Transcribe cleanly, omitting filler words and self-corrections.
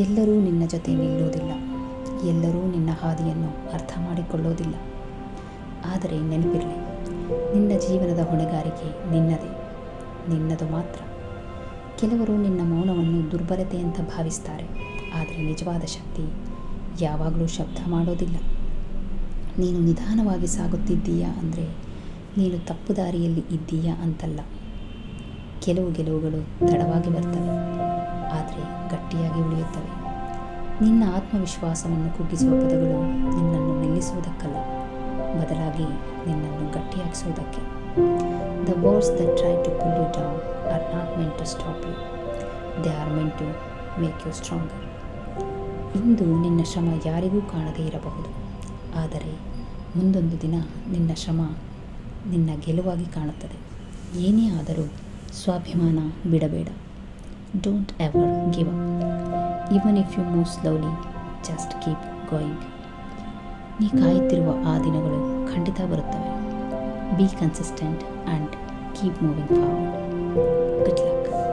ಎಲ್ಲರೂ ನಿನ್ನ ಜೊತೆ ನಿಲ್ಲುವುದಿಲ್ಲ, ಎಲ್ಲರೂ ನಿನ್ನ ಹಾದಿಯನ್ನು ಅರ್ಥ ಮಾಡಿಕೊಳ್ಳೋದಿಲ್ಲ. ಆದರೆ ನೆನಪಿರಲಿ, ನಿನ್ನ ಜೀವನದ ಹೊಣೆಗಾರಿಕೆ ನಿನ್ನದೇ, ನಿನ್ನದು ಮಾತ್ರ. ಕೆಲವರು ನಿನ್ನ ಮೌನವನ್ನು ದುರ್ಬಲತೆ ಅಂತ ಭಾವಿಸ್ತಾರೆ, ಆದರೆ ನಿಜವಾದ ಶಕ್ತಿ ಯಾವಾಗಲೂ ಶಬ್ದ ಮಾಡೋದಿಲ್ಲ. ನೀನು ನಿಧಾನವಾಗಿ ಸಾಗುತ್ತಿದ್ದೀಯಾ ಅಂದರೆ ನೀನು ತಪ್ಪು ದಾರಿಯಲ್ಲಿ ಇದ್ದೀಯಾ ಅಂತಲ್ಲ. ಕೆಲವು ಗೆಲುವುಗಳು ತಡವಾಗಿ ಬರ್ತವೆ, ಆದರೆ ಗಟ್ಟಿಯಾಗಿ ಉಳಿಯುತ್ತವೆ. ನಿನ್ನ ಆತ್ಮವಿಶ್ವಾಸವನ್ನು ಕುಗ್ಗಿಸುವ ಪದಗಳು ನಿನ್ನನ್ನು ನಿಲ್ಲಿಸುವುದಕ್ಕಲ್ಲ, ಬದಲಾಗಿ ನಿನ್ನನ್ನು ಗಟ್ಟಿಯಾಗಿಸುವುದಕ್ಕೆ. The words that try to pull you down are not meant to stop you. They are meant to make you stronger. ಇಂದು ನಿನ್ನ ಶ್ರಮ ಯಾರಿಗೂ ಕಾಣದೇ ಇರಬಹುದು, ಆದರೆ ಮುಂದೊಂದು ದಿನ ನಿನ್ನ ಶ್ರಮ ನಿನ್ನ ಗೆಲುವಾಗಿ ಕಾಣುತ್ತದೆ. ಏನೇ ಆದರೂ ಸ್ವಾಭಿಮಾನ ಬಿಡಬೇಡ. Don't ever give up. Even if you move slowly, just keep going. ನೀ ಕಾಯುತ್ತಿರುವ ಆ ದಿನಗಳು ಖಂಡಿತ ಬರುತ್ತವೆ. Be consistent and keep moving forward. Good luck.